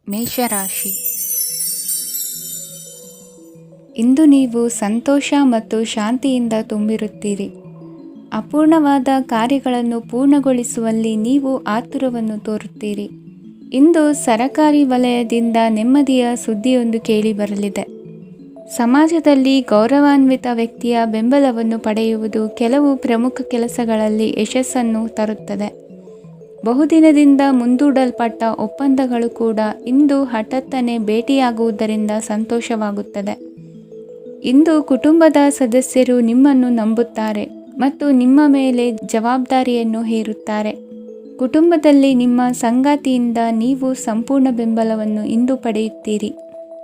ಮೇಷರಾಶಿ. ಇಂದು ನೀವು ಸಂತೋಷ ಮತ್ತು ಶಾಂತಿಯಿಂದ ತುಂಬಿರುತ್ತೀರಿ. ಅಪೂರ್ಣವಾದ ಕಾರ್ಯಗಳನ್ನು ಪೂರ್ಣಗೊಳಿಸುವಲ್ಲಿ ನೀವು ಆತುರವನ್ನು ತೋರುತ್ತೀರಿ. ಇಂದು ಸರಕಾರಿ ವಲಯದಿಂದ ನೆಮ್ಮದಿಯ ಸುದ್ದಿಯೊಂದು ಕೇಳಿಬರಲಿದೆ. ಸಮಾಜದಲ್ಲಿ ಗೌರವಾನ್ವಿತ ವ್ಯಕ್ತಿಯ ಬೆಂಬಲವನ್ನು ಪಡೆಯುವುದು ಕೆಲವು ಪ್ರಮುಖ ಕೆಲಸಗಳಲ್ಲಿ ಯಶಸ್ಸನ್ನು ತರುತ್ತದೆ. ಬಹುದಿನದಿಂದ ಮುಂದೂಡಲ್ಪಟ್ಟ ಒಪ್ಪಂದಗಳು ಕೂಡ ಇಂದು ಹಠಾತ್ತನೆ ಭೇಟಿಯಾಗುವುದರಿಂದ ಸಂತೋಷವಾಗುತ್ತದೆ. ಇಂದು ಕುಟುಂಬದ ಸದಸ್ಯರು ನಿಮ್ಮನ್ನು ನಂಬುತ್ತಾರೆ ಮತ್ತು ನಿಮ್ಮ ಮೇಲೆ ಜವಾಬ್ದಾರಿಯನ್ನು ಹೇರುತ್ತಾರೆ. ಕುಟುಂಬದಲ್ಲಿ ನಿಮ್ಮ ಸಂಗಾತಿಯಿಂದ ನೀವು ಸಂಪೂರ್ಣ ಬೆಂಬಲವನ್ನು ಇಂದು ಪಡೆಯುತ್ತೀರಿ.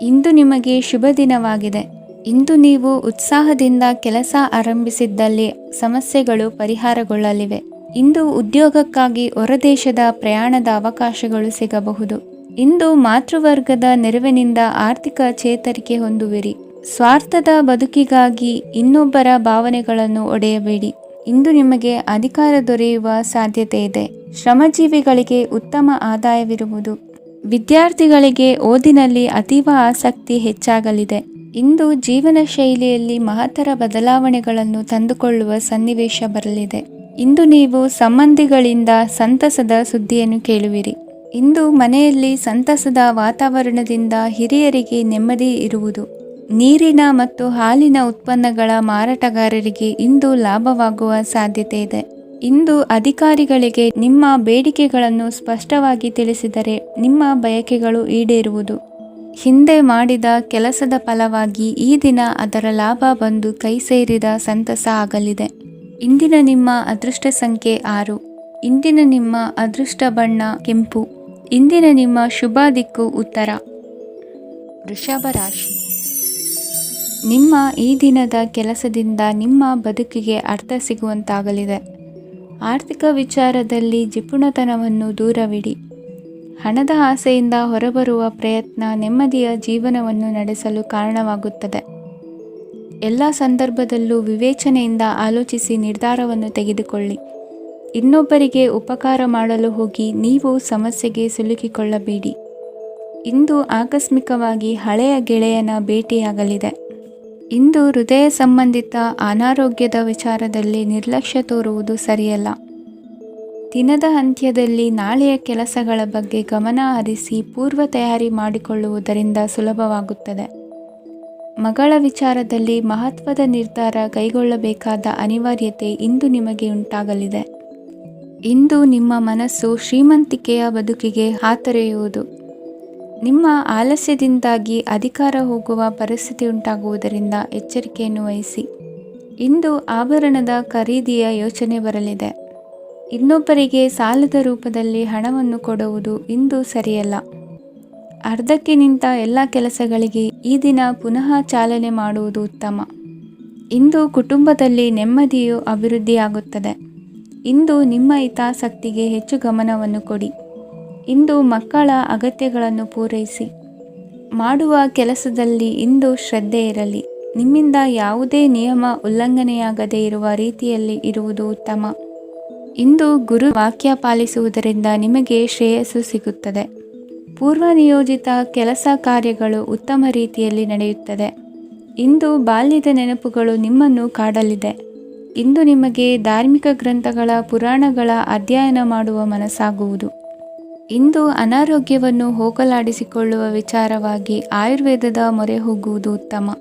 ಇಂದು ನಿಮಗೆ ಶುಭ ದಿನವಾಗಿದೆ. ಇಂದು ನೀವು ಉತ್ಸಾಹದಿಂದ ಕೆಲಸ ಆರಂಭಿಸಿದ್ದಲ್ಲಿ ಸಮಸ್ಯೆಗಳು ಪರಿಹಾರಗೊಳ್ಳಲಿವೆ. ಇಂದು ಉದ್ಯೋಗಕ್ಕಾಗಿ ಹೊರದೇಶದ ಪ್ರಯಾಣದ ಅವಕಾಶಗಳು ಸಿಗಬಹುದು. ಇಂದು ಮಾತೃವರ್ಗದ ನೆರವಿನಿಂದ ಆರ್ಥಿಕ ಚೇತರಿಕೆ ಹೊಂದುವಿರಿ. ಸ್ವಾರ್ಥದ ಬದುಕಿಗಾಗಿ ಇನ್ನೊಬ್ಬರ ಭಾವನೆಗಳನ್ನು ಒಡೆಯಬೇಡಿ. ಇಂದು ನಿಮಗೆ ಅಧಿಕಾರ ದೊರೆಯುವ ಸಾಧ್ಯತೆ ಇದೆ. ಶ್ರಮಜೀವಿಗಳಿಗೆ ಉತ್ತಮ ಆದಾಯವಿರುವುದು. ವಿದ್ಯಾರ್ಥಿಗಳಿಗೆ ಓದಿನಲ್ಲಿ ಅತೀವ ಆಸಕ್ತಿ ಹೆಚ್ಚಾಗಲಿದೆ. ಇಂದು ಜೀವನ ಶೈಲಿಯಲ್ಲಿ ಮಹತ್ತರ ಬದಲಾವಣೆಗಳನ್ನು ತಂದುಕೊಳ್ಳುವ ಸನ್ನಿವೇಶ ಬರಲಿದೆ. ಇಂದು ನೀವು ಸಂಬಂಧಿಗಳಿಂದ ಸಂತಸದ ಸುದ್ದಿಯನ್ನು ಕೇಳುವಿರಿ. ಇಂದು ಮನೆಯಲ್ಲಿ ಸಂತಸದ ವಾತಾವರಣದಿಂದ ಹಿರಿಯರಿಗೆ ನೆಮ್ಮದಿ ಇರುವುದು. ನೀರಿನ ಮತ್ತು ಹಾಲಿನ ಉತ್ಪನ್ನಗಳ ಮಾರಾಟಗಾರರಿಗೆ ಇಂದು ಲಾಭವಾಗುವ ಸಾಧ್ಯತೆ ಇದೆ. ಇಂದು ಅಧಿಕಾರಿಗಳಿಗೆ ನಿಮ್ಮ ಬೇಡಿಕೆಗಳನ್ನು ಸ್ಪಷ್ಟವಾಗಿ ತಿಳಿಸಿದರೆ ನಿಮ್ಮ ಬಯಕೆಗಳು ಈಡೇರುವುದು. ಹಿಂದೆ ಮಾಡಿದ ಕೆಲಸದ ಫಲವಾಗಿ ಈ ದಿನ ಅದರ ಲಾಭ ಬಂದು ಕೈ ಸೇರಿದ ಸಂತಸ ಆಗಲಿದೆ. ಇಂದಿನ ನಿಮ್ಮ ಅದೃಷ್ಟ ಸಂಖ್ಯೆ 6. ಇಂದಿನ ನಿಮ್ಮ ಅದೃಷ್ಟ ಬಣ್ಣ ಕೆಂಪು. ಇಂದಿನ ನಿಮ್ಮ ಶುಭ ದಿಕ್ಕು ಉತ್ತರ. ವೃಷಭ ರಾಶಿ. ನಿಮ್ಮ ಈ ದಿನದ ಕೆಲಸದಿಂದ ನಿಮ್ಮ ಬದುಕಿಗೆ ಅರ್ಥ ಸಿಗುವಂತಾಗಲಿದೆ. ಆರ್ಥಿಕ ವಿಚಾರದಲ್ಲಿ ಜಿಪುಣತನವನ್ನು ದೂರವಿಡಿ. ಹಣದ ಆಸೆಯಿಂದ ಹೊರಬರುವ ಪ್ರಯತ್ನ ನೆಮ್ಮದಿಯ ಜೀವನವನ್ನು ನಡೆಸಲು ಕಾರಣವಾಗುತ್ತದೆ. ಎಲ್ಲ ಸಂದರ್ಭದಲ್ಲೂ ವಿವೇಚನೆಯಿಂದ ಆಲೋಚಿಸಿ ನಿರ್ಧಾರವನ್ನು ತೆಗೆದುಕೊಳ್ಳಿ. ಇನ್ನೊಬ್ಬರಿಗೆ ಉಪಕಾರ ಮಾಡಲು ಹೋಗಿ ನೀವು ಸಮಸ್ಯೆಗೆ ಸಿಲುಕಿಕೊಳ್ಳಬೇಡಿ. ಇಂದು ಆಕಸ್ಮಿಕವಾಗಿ ಹಳೆಯ ಗೆಳೆಯನ ಭೇಟಿಯಾಗಲಿದೆ. ಇಂದು ಹೃದಯ ಸಂಬಂಧಿತ ಅನಾರೋಗ್ಯದ ವಿಚಾರದಲ್ಲಿ ನಿರ್ಲಕ್ಷ್ಯ ತೋರುವುದು ಸರಿಯಲ್ಲ. ದಿನದ ಅಂತ್ಯದಲ್ಲಿ ನಾಳೆಯ ಕೆಲಸಗಳ ಬಗ್ಗೆ ಗಮನ ಹರಿಸಿ ಪೂರ್ವ ತಯಾರಿ ಮಾಡಿಕೊಳ್ಳುವುದರಿಂದ ಸುಲಭವಾಗುತ್ತದೆ. ಮಗಳ ವಿಚಾರದಲ್ಲಿ ಮಹತ್ವದ ನಿರ್ಧಾರ ಕೈಗೊಳ್ಳಬೇಕಾದ ಅನಿವಾರ್ಯತೆ ಇಂದು ನಿಮಗೆ ಉಂಟಾಗಲಿದೆ. ಇಂದು ನಿಮ್ಮ ಮನಸ್ಸು ಶ್ರೀಮಂತಿಕೆಯ ಬದುಕಿಗೆ ಹಾತೊರೆಯುವುದು. ನಿಮ್ಮ ಆಲಸ್ಯದಿಂದಾಗಿ ಅಧಿಕಾರ ಹೋಗುವ ಪರಿಸ್ಥಿತಿ ಉಂಟಾಗುವುದರಿಂದ ಎಚ್ಚರಿಕೆಯನ್ನು ವಹಿಸಿ. ಇಂದು ಆಭರಣದ ಖರೀದಿಯ ಯೋಚನೆ ಬರಲಿದೆ. ಇನ್ನೊಬ್ಬರಿಗೆ ಸಾಲದ ರೂಪದಲ್ಲಿ ಹಣವನ್ನು ಕೊಡುವುದು ಇಂದು ಸರಿಯಲ್ಲ. ಅರ್ಧಕ್ಕೆ ನಿಂತ ಎಲ್ಲ ಕೆಲಸಗಳಿಗೆ ಈ ದಿನ ಪುನಃ ಚಾಲನೆ ಮಾಡುವುದು ಉತ್ತಮ. ಇಂದು ಕುಟುಂಬದಲ್ಲಿ ನೆಮ್ಮದಿಯು ಅಭಿವೃದ್ಧಿಯಾಗುತ್ತದೆ. ಇಂದು ನಿಮ್ಮ ಹಿತಾಸಕ್ತಿಗೆ ಹೆಚ್ಚು ಗಮನವನ್ನು ಕೊಡಿ. ಇಂದು ಮಕ್ಕಳ ಅಗತ್ಯಗಳನ್ನು ಪೂರೈಸಿ. ಮಾಡುವ ಕೆಲಸದಲ್ಲಿ ಇಂದು ಶ್ರದ್ಧೆ ಇರಲಿ. ನಿಮ್ಮಿಂದ ಯಾವುದೇ ನಿಯಮ ಉಲ್ಲಂಘನೆಯಾಗದೇ ಇರುವ ರೀತಿಯಲ್ಲಿ ಇರುವುದು ಉತ್ತಮ. ಇಂದು ಗುರು ವಾಕ್ಯ ಪಾಲಿಸುವುದರಿಂದ ನಿಮಗೆ ಶ್ರೇಯಸ್ಸು ಸಿಗುತ್ತದೆ. ಪೂರ್ವ ನಿಯೋಜಿತ ಕೆಲಸ ಕಾರ್ಯಗಳು ಉತ್ತಮ ರೀತಿಯಲ್ಲಿ ನಡೆಯುತ್ತದೆ. ಇಂದು ಬಾಲ್ಯದ ನೆನಪುಗಳು ನಿಮ್ಮನ್ನು ಕಾಡಲಿದೆ. ಇಂದು ನಿಮಗೆ ಧಾರ್ಮಿಕ ಗ್ರಂಥಗಳ ಪುರಾಣಗಳ ಅಧ್ಯಯನ ಮಾಡುವ ಮನಸ್ಸಾಗುವುದು. ಇಂದು ಅನಾರೋಗ್ಯವನ್ನು ಹೋಗಲಾಡಿಸಿಕೊಳ್ಳುವ ವಿಚಾರವಾಗಿ ಆಯುರ್ವೇದದ ಮೊರೆ ಹೋಗುವುದು ಉತ್ತಮ.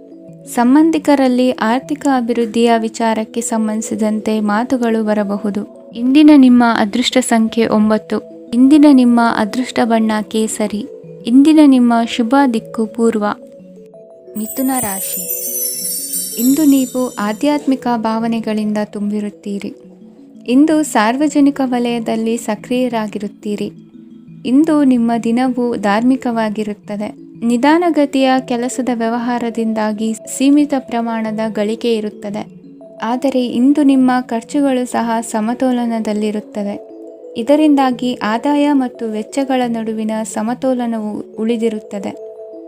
ಸಂಬಂಧಿಕರಲ್ಲಿ ಆರ್ಥಿಕ ಅಭಿವೃದ್ಧಿಯ ವಿಚಾರಕ್ಕೆ ಸಂಬಂಧಿಸಿದಂತೆ ಮಾತುಗಳು ಬರಬಹುದು. ಇಂದಿನ ನಿಮ್ಮ ಅದೃಷ್ಟ ಸಂಖ್ಯೆ 9. ಇಂದಿನ ನಿಮ್ಮ ಅದೃಷ್ಟ ಬಣ್ಣ ಕೇಸರಿ. ಇಂದಿನ ನಿಮ್ಮ ಶುಭ ದಿಕ್ಕು ಪೂರ್ವ. ಮಿಥುನ ರಾಶಿ. ಇಂದು ನೀವು ಆಧ್ಯಾತ್ಮಿಕ ಭಾವನೆಗಳಿಂದ ತುಂಬಿರುತ್ತೀರಿ. ಇಂದು ಸಾರ್ವಜನಿಕ ವಲಯದಲ್ಲಿ ಸಕ್ರಿಯರಾಗಿರುತ್ತೀರಿ. ಇಂದು ನಿಮ್ಮ ದಿನವು ಧಾರ್ಮಿಕವಾಗಿರುತ್ತದೆ. ನಿಧಾನಗತಿಯ ಕೆಲಸದ ವ್ಯವಹಾರದಿಂದಾಗಿ ಸೀಮಿತ ಪ್ರಮಾಣದ ಗಳಿಕೆ ಇರುತ್ತದೆ. ಆದರೆ ಇಂದು ನಿಮ್ಮ ಖರ್ಚುಗಳು ಸಹ ಸಮತೋಲನದಲ್ಲಿರುತ್ತವೆ. ಇದರಿಂದಾಗಿ ಆದಾಯ ಮತ್ತು ವೆಚ್ಚಗಳ ನಡುವಿನ ಸಮತೋಲನವು ಉಳಿದಿರುತ್ತದೆ.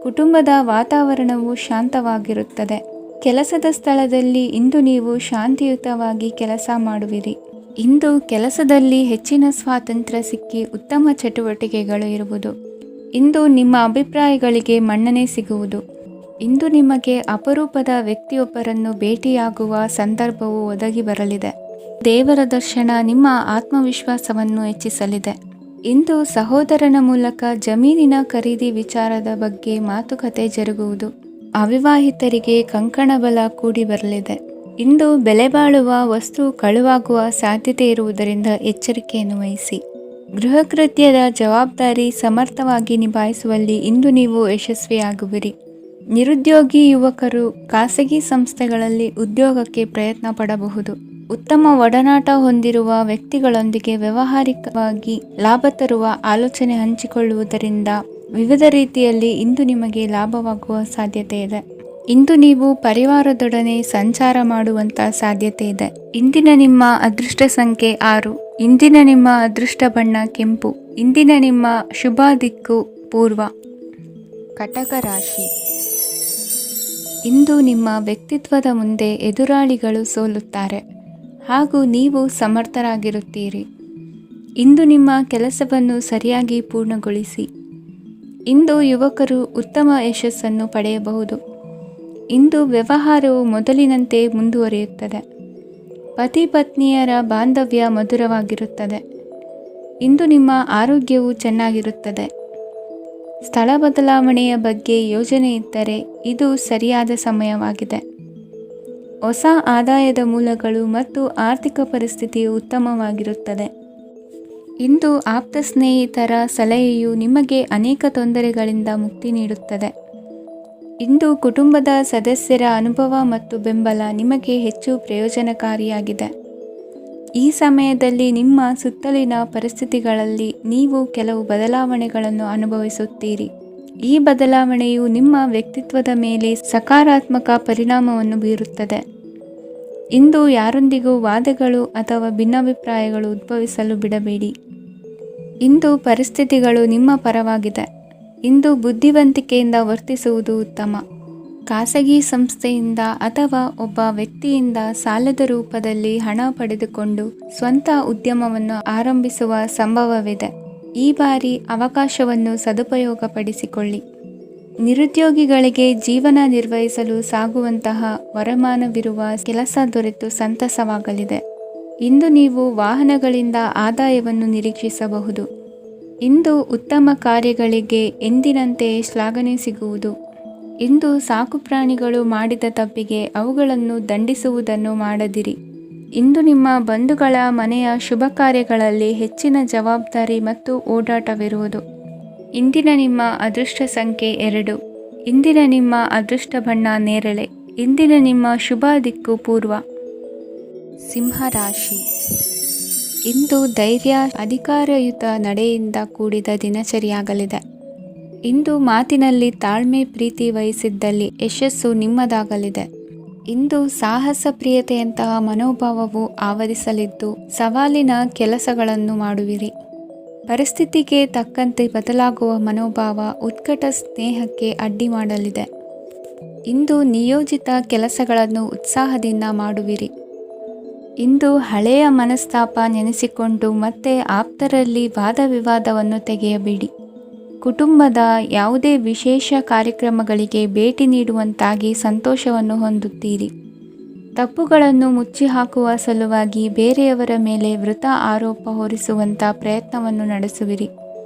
ಕುಟುಂಬದ ವಾತಾವರಣವು ಶಾಂತವಾಗಿರುತ್ತದೆ. ಕೆಲಸದ ಸ್ಥಳದಲ್ಲಿ ಇಂದು ನೀವು ಶಾಂತಿಯುತವಾಗಿ ಕೆಲಸ ಮಾಡುವಿರಿ. ಇಂದು ಕೆಲಸದಲ್ಲಿ ಹೆಚ್ಚಿನ ಸ್ವಾತಂತ್ರ್ಯ ಸಿಕ್ಕಿ ಉತ್ತಮ ಚಟುವಟಿಕೆಗಳು ಇರುವುದು. ಇಂದು ನಿಮ್ಮ ಅಭಿಪ್ರಾಯಗಳಿಗೆ ಮನ್ನಣೆ ಸಿಗುವುದು. ಇಂದು ನಿಮಗೆ ಅಪರೂಪದ ವ್ಯಕ್ತಿಯೊಬ್ಬರನ್ನು ಭೇಟಿಯಾಗುವ ಸಂದರ್ಭವು ಒದಗಿ ಬರಲಿದೆ. ದೇವರ ದರ್ಶನ ನಿಮ್ಮ ಆತ್ಮವಿಶ್ವಾಸವನ್ನು ಹೆಚ್ಚಿಸಲಿದೆ. ಇಂದು ಸಹೋದರನ ಮೂಲಕ ಜಮೀನಿನ ಖರೀದಿ ವಿಚಾರದ ಬಗ್ಗೆ ಮಾತುಕತೆ ಜರುಗುವುದು. ಅವಿವಾಹಿತರಿಗೆ ಕಂಕಣ ಬಲ ಕೂಡಿ ಬರಲಿದೆ. ಇಂದು ಬೆಲೆ ಬಾಳುವ ವಸ್ತು ಕಳುವಾಗುವ ಸಾಧ್ಯತೆ ಇರುವುದರಿಂದ ಎಚ್ಚರಿಕೆಯನ್ನು ವಹಿಸಿ. ಗೃಹ ಕೃತ್ಯದ ಜವಾಬ್ದಾರಿ ಸಮರ್ಥವಾಗಿ ನಿಭಾಯಿಸುವಲ್ಲಿ ಇಂದು ನೀವು ಯಶಸ್ವಿಯಾಗುವಿರಿ. ನಿರುದ್ಯೋಗಿ ಯುವಕರು ಖಾಸಗಿ ಸಂಸ್ಥೆಗಳಲ್ಲಿ ಉದ್ಯೋಗಕ್ಕೆ ಪ್ರಯತ್ನ ಪಡಬಹುದು. ಉತ್ತಮ ಒಡನಾಟ ಹೊಂದಿರುವ ವ್ಯಕ್ತಿಗಳೊಂದಿಗೆ ವ್ಯಾವಹಾರಿಕವಾಗಿ ಲಾಭ ತರುವ ಆಲೋಚನೆ ಹಂಚಿಕೊಳ್ಳುವುದರಿಂದ ವಿವಿಧ ರೀತಿಯಲ್ಲಿ ಇಂದು ನಿಮಗೆ ಲಾಭವಾಗುವ ಸಾಧ್ಯತೆ ಇದೆ. ಇಂದು ನೀವು ಪರಿವಾರದೊಡನೆ ಸಂಚಾರ ಮಾಡುವಂಥ ಸಾಧ್ಯತೆ ಇದೆ. ಇಂದಿನ ನಿಮ್ಮ ಅದೃಷ್ಟ ಸಂಖ್ಯೆ 6. ಇಂದಿನ ನಿಮ್ಮ ಅದೃಷ್ಟ ಬಣ್ಣ ಕೆಂಪು. ಇಂದಿನ ನಿಮ್ಮ ಶುಭ ದಿಕ್ಕು ಪೂರ್ವ. ಕಟಕ ರಾಶಿ. ಇಂದು ನಿಮ್ಮ ವ್ಯಕ್ತಿತ್ವದ ಮುಂದೆ ಎದುರಾಳಿಗಳು ಸೋಲುತ್ತಾರೆ ಹಾಗೂ ನೀವು ಸಮರ್ಥರಾಗಿರುತ್ತೀರಿ. ಇಂದು ನಿಮ್ಮ ಕೆಲಸವನ್ನು ಸರಿಯಾಗಿ ಪೂರ್ಣಗೊಳಿಸಿ. ಇಂದು ಯುವಕರು ಉತ್ತಮ ಯಶಸ್ಸನ್ನು ಪಡೆಯಬಹುದು. ಇಂದು ವ್ಯವಹಾರವು ಮೊದಲಿನಂತೆ ಮುಂದುವರಿಯುತ್ತದೆ. ಪತಿ ಪತ್ನಿಯರ ಬಾಂಧವ್ಯ ಮಧುರವಾಗಿರುತ್ತದೆ. ಇಂದು ನಿಮ್ಮ ಆರೋಗ್ಯವು ಚೆನ್ನಾಗಿರುತ್ತದೆ. ಸ್ಥಳ ಬದಲಾವಣೆಯ ಬಗ್ಗೆ ಯೋಜನೆ ಇದ್ದರೆ ಇದು ಸರಿಯಾದ ಸಮಯವಾಗಿದೆ. ಹೊಸ ಆದಾಯದ ಮೂಲಗಳು ಮತ್ತು ಆರ್ಥಿಕ ಪರಿಸ್ಥಿತಿಯು ಉತ್ತಮವಾಗಿರುತ್ತದೆ. ಇಂದು ಆಪ್ತ ಸ್ನೇಹಿತರ ಸಲಹೆಯು ನಿಮಗೆ ಅನೇಕ ತೊಂದರೆಗಳಿಂದ ಮುಕ್ತಿ ನೀಡುತ್ತದೆ. ಇಂದು ಕುಟುಂಬದ ಸದಸ್ಯರ ಅನುಭವ ಮತ್ತು ಬೆಂಬಲ ನಿಮಗೆ ಹೆಚ್ಚು ಪ್ರಯೋಜನಕಾರಿಯಾಗಿದೆ. ಈ ಸಮಯದಲ್ಲಿ ನಿಮ್ಮ ಸುತ್ತಲಿನ ಪರಿಸ್ಥಿತಿಗಳಲ್ಲಿ ನೀವು ಕೆಲವು ಬದಲಾವಣೆಗಳನ್ನು ಅನುಭವಿಸುತ್ತೀರಿ. ಈ ಬದಲಾವಣೆಯು ನಿಮ್ಮ ವ್ಯಕ್ತಿತ್ವದ ಮೇಲೆ ಸಕಾರಾತ್ಮಕ ಪರಿಣಾಮವನ್ನು ಬೀರುತ್ತದೆ. ಇಂದು ಯಾರೊಂದಿಗೂ ವಾದಗಳು ಅಥವಾ ಭಿನ್ನಾಭಿಪ್ರಾಯಗಳು ಉದ್ಭವಿಸಲು ಬಿಡಬೇಡಿ. ಇಂದು ಪರಿಸ್ಥಿತಿಗಳು ನಿಮ್ಮ ಪರವಾಗಿದೆ. ಇಂದು ಬುದ್ಧಿವಂತಿಕೆಯಿಂದ ವರ್ತಿಸುವುದು ಉತ್ತಮ. ಖಾಸಗಿ ಸಂಸ್ಥೆಯಿಂದ ಅಥವಾ ಒಬ್ಬ ವ್ಯಕ್ತಿಯಿಂದ ಸಾಲದ ರೂಪದಲ್ಲಿ ಹಣ ಪಡೆದುಕೊಂಡು ಸ್ವಂತ ಉದ್ಯಮವನ್ನು ಆರಂಭಿಸುವ ಸಂಭವವಿದೆ. ಈ ಬಾರಿ ಅವಕಾಶವನ್ನು ಸದುಪಯೋಗಪಡಿಸಿಕೊಳ್ಳಿ. ನಿರುದ್ಯೋಗಿಗಳಿಗೆ ಜೀವನ ನಿರ್ವಹಿಸಲು ಸಾಗುವಂತಹ ವರಮಾನವಿರುವ ಕೆಲಸ ದೊರೆತು ಸಂತಸವಾಗಲಿದೆ. ಇಂದು ನೀವು ವಾಹನಗಳಿಂದ ಆದಾಯವನ್ನು ನಿರೀಕ್ಷಿಸಬಹುದು. ಇಂದು ಉತ್ತಮ ಕಾರ್ಯಗಳಿಗೆ ಎಂದಿನಂತೆ ಶ್ಲಾಘನೆ ಸಿಗುವುದು. ಇಂದು ಸಾಕುಪ್ರಾಣಿಗಳು ಮಾಡಿದ ತಪ್ಪಿಗೆ ಅವುಗಳನ್ನು ದಂಡಿಸುವುದನ್ನು ಮಾಡದಿರಿ. ಇಂದು ನಿಮ್ಮ ಬಂಧುಗಳ ಮನೆಯ ಶುಭ ಕಾರ್ಯಗಳಲ್ಲಿ ಹೆಚ್ಚಿನ ಜವಾಬ್ದಾರಿ ಮತ್ತು ಓಡಾಟವಿರುವುದು. ಇಂದಿನ ನಿಮ್ಮ ಅದೃಷ್ಟ ಸಂಖ್ಯೆ 2. ಇಂದಿನ ನಿಮ್ಮ ಅದೃಷ್ಟ ಬಣ್ಣ ನೇರಳೆ. ಇಂದಿನ ನಿಮ್ಮ ಶುಭ ದಿಕ್ಕು ಪೂರ್ವ. ಸಿಂಹರಾಶಿ. ಇಂದು ಧೈರ್ಯ, ಅಧಿಕಾರಯುತ ನಡೆಯಿಂದ ಕೂಡಿದ ದಿನಚರಿಯಾಗಲಿದೆ. ಇಂದು ಮಾತಿನಲ್ಲಿ ತಾಳ್ಮೆ, ಪ್ರೀತಿ ವಹಿಸಿದ್ದಲ್ಲಿ ಯಶಸ್ಸು ನಿಮ್ಮದಾಗಲಿದೆ. ಇಂದು ಸಾಹಸ ಪ್ರಿಯತೆಯಂತಹ ಮನೋಭಾವವು ಆವರಿಸಲಿದ್ದು ಸವಾಲಿನ ಕೆಲಸಗಳನ್ನು ಮಾಡುವಿರಿ. ಪರಿಸ್ಥಿತಿಗೆ ತಕ್ಕಂತೆ ಬದಲಾಗುವ ಮನೋಭಾವ ಉತ್ಕಟ ಸ್ನೇಹಕ್ಕೆ ಅಡ್ಡಿ ಮಾಡಲಿದೆ. ಇಂದು ನಿಯೋಜಿತ ಕೆಲಸಗಳನ್ನು ಉತ್ಸಾಹದಿಂದ ಮಾಡುವಿರಿ. ಇಂದು ಹಳೆಯ ಮನಸ್ತಾಪ ನೆನೆಸಿಕೊಂಡು ಮತ್ತೆ ಆಪ್ತರಲ್ಲಿ ವಾದ ವಿವಾದವನ್ನು ತೆಗೆಯಬೇಡಿ. ಕುಟುಂಬದ ಯಾವುದೇ ವಿಶೇಷ ಕಾರ್ಯಕ್ರಮಗಳಿಗೆ ಭೇಟಿ ನೀಡುವಂತಾಗಿ ಸಂತೋಷವನ್ನು ಹೊಂದುತ್ತೀರಿ. ತಪ್ಪುಗಳನ್ನು ಮುಚ್ಚಿಹಾಕುವ ಸಲುವಾಗಿ ಬೇರೆಯವರ ಮೇಲೆ ವೃಥಾ ಆರೋಪ ಹೊರಿಸುವಂಥ ಪ್ರಯತ್ನವನ್ನು ನಡೆಸುವಿರಿ.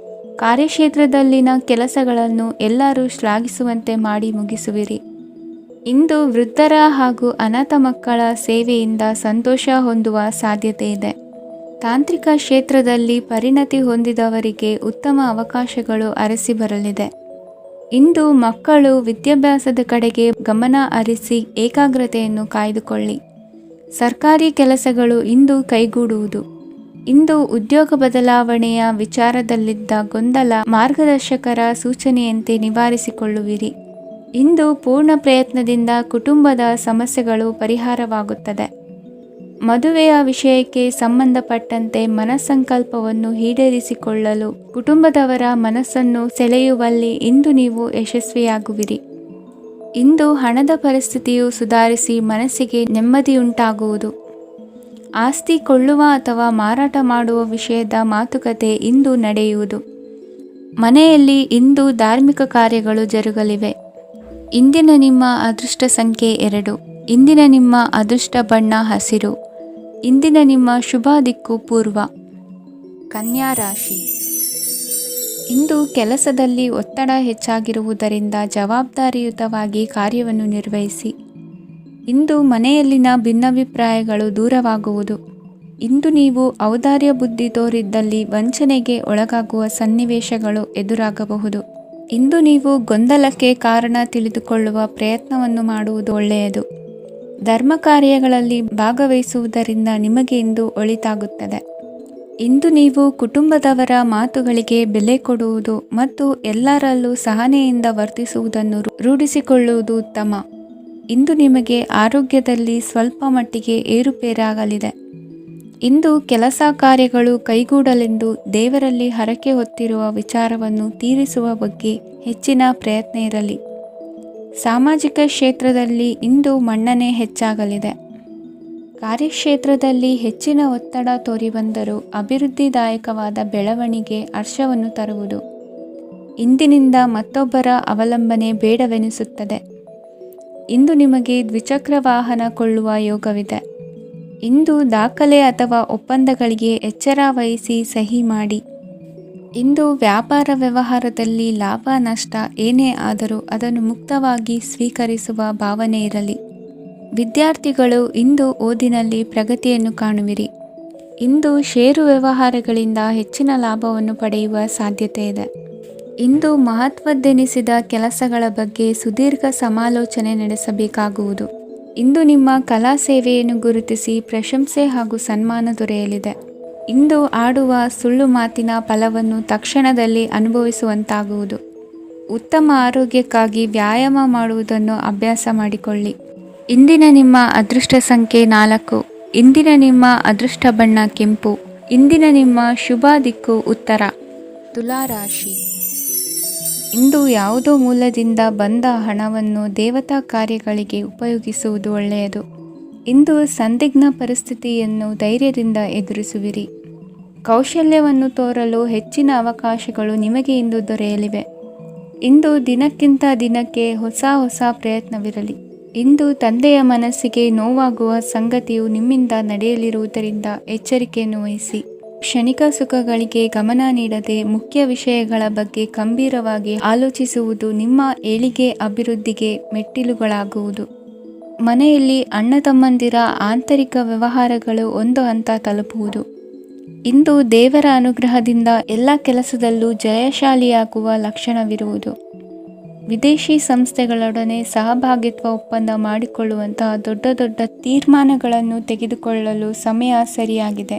ಕಾರ್ಯಕ್ಷೇತ್ರದಲ್ಲಿನ ಕೆಲಸಗಳನ್ನು ಎಲ್ಲರೂ ಶ್ಲಾಘಿಸುವಂತೆ ಮಾಡಿ ಮುಗಿಸುವಿರಿ. ಇಂದು ವೃದ್ಧರ ಹಾಗೂ ಅನಾಥ ಮಕ್ಕಳ ಸೇವೆಯಿಂದ ಸಂತೋಷ ಹೊಂದುವ ಸಾಧ್ಯತೆ ಇದೆ. ತಾಂತ್ರಿಕ ಕ್ಷೇತ್ರದಲ್ಲಿ ಪರಿಣತಿ ಹೊಂದಿದವರಿಗೆ ಉತ್ತಮ ಅವಕಾಶಗಳು ಅರಸಿ ಬರಲಿದೆ. ಇಂದು ಮಕ್ಕಳು ವಿದ್ಯಾಭ್ಯಾಸದ ಕಡೆಗೆ ಗಮನ ಹರಿಸಿ ಏಕಾಗ್ರತೆಯನ್ನು ಕಾಯ್ದುಕೊಳ್ಳಿ. ಸರ್ಕಾರಿ ಕೆಲಸಗಳು ಇಂದು ಕೈಗೂಡುವುದು. ಇಂದು ಉದ್ಯೋಗ ಬದಲಾವಣೆಯ ವಿಚಾರದಲ್ಲಿದ್ದ ಗೊಂದಲ ಮಾರ್ಗದರ್ಶಕರ ಸೂಚನೆಯಂತೆ ನಿವಾರಿಸಿಕೊಳ್ಳುವಿರಿ. ಇಂದು ಪೂರ್ಣ ಪ್ರಯತ್ನದಿಂದ ಕುಟುಂಬದ ಸಮಸ್ಯೆಗಳು ಪರಿಹಾರವಾಗುತ್ತದೆ. ಮದುವೆಯ ವಿಷಯಕ್ಕೆ ಸಂಬಂಧಪಟ್ಟಂತೆ ಮನಸ್ಸಂಕಲ್ಪವನ್ನು ಈಡೇರಿಸಿಕೊಳ್ಳಲು ಕುಟುಂಬದವರ ಮನಸ್ಸನ್ನು ಸೆಳೆಯುವಲ್ಲಿ ಇಂದು ನೀವು ಯಶಸ್ವಿಯಾಗುವಿರಿ. ಇಂದು ಹಣದ ಪರಿಸ್ಥಿತಿಯು ಸುಧಾರಿಸಿ ಮನಸ್ಸಿಗೆ ನೆಮ್ಮದಿಯುಂಟಾಗುವುದು. ಆಸ್ತಿ ಕೊಳ್ಳುವ ಅಥವಾ ಮಾರಾಟ ಮಾಡುವ ವಿಷಯದ ಮಾತುಕತೆ ಇಂದು ನಡೆಯುವುದು. ಮನೆಯಲ್ಲಿ ಇಂದು ಧಾರ್ಮಿಕ ಕಾರ್ಯಗಳು ಜರುಗಲಿವೆ. ಇಂದಿನ ನಿಮ್ಮ ಅದೃಷ್ಟ ಸಂಖ್ಯೆ 2. ಇಂದಿನ ನಿಮ್ಮ ಅದೃಷ್ಟ ಬಣ್ಣ ಹಸಿರು. ಇಂದಿನ ನಿಮ್ಮ ಶುಭ ದಿಕ್ಕು ಪೂರ್ವ. ಕನ್ಯಾ ರಾಶಿ. ಇಂದು ಕೆಲಸದಲ್ಲಿ ಒತ್ತಡ ಹೆಚ್ಚಾಗಿರುವುದರಿಂದ ಜವಾಬ್ದಾರಿಯುತವಾಗಿ ಕಾರ್ಯವನ್ನು ನಿರ್ವಹಿಸಿ. ಇಂದು ಮನೆಯಲ್ಲಿನ ಭಿನ್ನಾಭಿಪ್ರಾಯಗಳು ದೂರವಾಗುವುದು. ಇಂದು ನೀವು ಔದಾರ್ಯ ಬುದ್ಧಿ ತೋರಿದ್ದಲ್ಲಿ ವಂಚನೆಗೆ ಒಳಗಾಗುವ ಸನ್ನಿವೇಶಗಳು ಎದುರಾಗಬಹುದು. ಇಂದು ನೀವು ಗೊಂದಲಕ್ಕೆ ಕಾರಣ ತಿಳಿದುಕೊಳ್ಳುವ ಪ್ರಯತ್ನವನ್ನು ಮಾಡುವುದು ಒಳ್ಳೆಯದು. ಧರ್ಮ ಕಾರ್ಯಗಳಲ್ಲಿ ಭಾಗವಹಿಸುವುದರಿಂದ ನಿಮಗೆ ಇಂದು ಒಳಿತಾಗುತ್ತದೆ. ಇಂದು ನೀವು ಕುಟುಂಬದವರ ಮಾತುಗಳಿಗೆ ಬೆಲೆ ಕೊಡುವುದು ಮತ್ತು ಎಲ್ಲರಲ್ಲೂ ಸಹನೆಯಿಂದ ವರ್ತಿಸುವುದನ್ನು ರೂಢಿಸಿಕೊಳ್ಳುವುದು ಉತ್ತಮ. ಇಂದು ನಿಮಗೆ ಆರೋಗ್ಯದಲ್ಲಿ ಸ್ವಲ್ಪ ಮಟ್ಟಿಗೆ ಏರುಪೇರಾಗಲಿದೆ. ಇಂದು ಕೆಲಸ ಕಾರ್ಯಗಳು ಕೈಗೂಡಲೆಂದು ದೇವರಲ್ಲಿ ಹರಕೆ ಹೊತ್ತಿರುವ ವಿಚಾರವನ್ನು ತೀರಿಸುವ ಬಗ್ಗೆ ಹೆಚ್ಚಿನ ಪ್ರಯತ್ನ ಇರಲಿ. ಸಾಮಾಜಿಕ ಕ್ಷೇತ್ರದಲ್ಲಿ ಇಂದು ಮನ್ನಣೆ ಹೆಚ್ಚಾಗಲಿದೆ. ಕಾರ್ಯಕ್ಷೇತ್ರದಲ್ಲಿ ಹೆಚ್ಚಿನ ಒತ್ತಡ ತೋರಿಬಂದರೂ ಅಭಿವೃದ್ಧಿದಾಯಕವಾದ ಬೆಳವಣಿಗೆ ಹರ್ಷವನ್ನು ತರುವುದು. ಇಂದಿನಿಂದ ಮತ್ತೊಬ್ಬರ ಅವಲಂಬನೆ ಬೇಡವೆನಿಸುತ್ತದೆ. ಇಂದು ನಿಮಗೆ ದ್ವಿಚಕ್ರ ವಾಹನ ಕೊಳ್ಳುವ ಯೋಗವಿದೆ. ಇಂದು ದಾಖಲೆ ಅಥವಾ ಒಪ್ಪಂದಗಳಿಗೆ ಎಚ್ಚರ ವಹಿಸಿ ಸಹಿ ಮಾಡಿ. ಇಂದು ವ್ಯಾಪಾರ ವ್ಯವಹಾರದಲ್ಲಿ ಲಾಭ ನಷ್ಟ ಏನೇ ಆದರೂ ಅದನ್ನು ಮುಕ್ತವಾಗಿ ಸ್ವೀಕರಿಸುವ ಭಾವನೆ ಇರಲಿ. ವಿದ್ಯಾರ್ಥಿಗಳು ಇಂದು ಓದಿನಲ್ಲಿ ಪ್ರಗತಿಯನ್ನು ಕಾಣುವಿರಿ. ಇಂದು ಷೇರು ವ್ಯವಹಾರಗಳಿಂದ ಹೆಚ್ಚಿನ ಲಾಭವನ್ನು ಪಡೆಯುವ ಸಾಧ್ಯತೆ ಇದೆ. ಇಂದು ಮಹತ್ವದ್ದೆನಿಸಿದ ಕೆಲಸಗಳ ಬಗ್ಗೆ ಸುದೀರ್ಘ ಸಮಾಲೋಚನೆ ನಡೆಸಬೇಕಾಗುವುದು. ಇಂದು ನಿಮ್ಮ ಕಲಾ ಸೇವೆಯನ್ನು ಗುರುತಿಸಿ ಪ್ರಶಂಸೆ ಹಾಗೂ ಸನ್ಮಾನ ದೊರೆಯಲಿದೆ. ಇಂದು ಆಡುವ ಸುಳ್ಳು ಮಾತಿನ ಫಲವನ್ನು ತಕ್ಷಣದಲ್ಲಿ ಅನುಭವಿಸುವಂತಾಗುವುದು. ಉತ್ತಮ ಆರೋಗ್ಯಕ್ಕಾಗಿ ವ್ಯಾಯಾಮ ಮಾಡುವುದನ್ನು ಅಭ್ಯಾಸ ಮಾಡಿಕೊಳ್ಳಿ. ಇಂದಿನ ನಿಮ್ಮ ಅದೃಷ್ಟ ಸಂಖ್ಯೆ 4. ಇಂದಿನ ನಿಮ್ಮ ಅದೃಷ್ಟ ಬಣ್ಣ ಕೆಂಪು. ಇಂದಿನ ನಿಮ್ಮ ಶುಭ ದಿಕ್ಕು ಉತ್ತರ. ತುಲಾ ರಾಶಿ. ಇಂದು ಯಾವುದೋ ಮೂಲದಿಂದ ಬಂದ ಹಣವನ್ನು ದೇವತಾ ಕಾರ್ಯಗಳಿಗೆ ಉಪಯೋಗಿಸುವುದು ಒಳ್ಳೆಯದು. ಇಂದು ಸಂದಿಗ್ಧ ಪರಿಸ್ಥಿತಿಯನ್ನು ಧೈರ್ಯದಿಂದ ಎದುರಿಸುವಿರಿ. ಕೌಶಲ್ಯವನ್ನು ತೋರಲು ಹೆಚ್ಚಿನ ಅವಕಾಶಗಳು ನಿಮಗೆ ಇಂದು ದೊರೆಯಲಿವೆ. ಇಂದು ದಿನಕ್ಕಿಂತ ದಿನಕ್ಕೆ ಹೊಸ ಪ್ರಯತ್ನವಿರಲಿ. ಇಂದು ತಂದೆಯ ಮನಸ್ಸಿಗೆ ನೋವಾಗುವ ಸಂಗತಿಯು ನಿಮ್ಮಿಂದ ನಡೆಯಲಿರುವುದರಿಂದ ಎಚ್ಚರಿಕೆಯನ್ನು ವಹಿಸಿ. ಕ್ಷಣಿಕ ಸುಖಗಳಿಗೆ ಗಮನ ನೀಡದೆ ಮುಖ್ಯ ವಿಷಯಗಳ ಬಗ್ಗೆ ಗಂಭೀರವಾಗಿ ಆಲೋಚಿಸುವುದು ನಿಮ್ಮ ಏಳಿಗೆ ಅಭಿವೃದ್ಧಿಗೆ ಮೆಟ್ಟಿಲುಗಳಾಗುವುದು. ಮನೆಯಲ್ಲಿ ಅಣ್ಣ ತಮ್ಮಂದಿರ ಆಂತರಿಕ ವ್ಯವಹಾರಗಳು ಒಂದು ಹಂತ ತಲುಪುವುದು. ಇಂದು ದೇವರ ಅನುಗ್ರಹದಿಂದ ಎಲ್ಲ ಕೆಲಸದಲ್ಲೂ ಜಯಶಾಲಿಯಾಗುವ ಲಕ್ಷಣವಿರುವುದು. ವಿದೇಶಿ ಸಂಸ್ಥೆಗಳೊಡನೆ ಸಹಭಾಗಿತ್ವ ಒಪ್ಪಂದ ಮಾಡಿಕೊಳ್ಳುವಂತಹ ದೊಡ್ಡ ತೀರ್ಮಾನಗಳನ್ನು ತೆಗೆದುಕೊಳ್ಳಲು ಸಮಯ ಸರಿಯಾಗಿದೆ.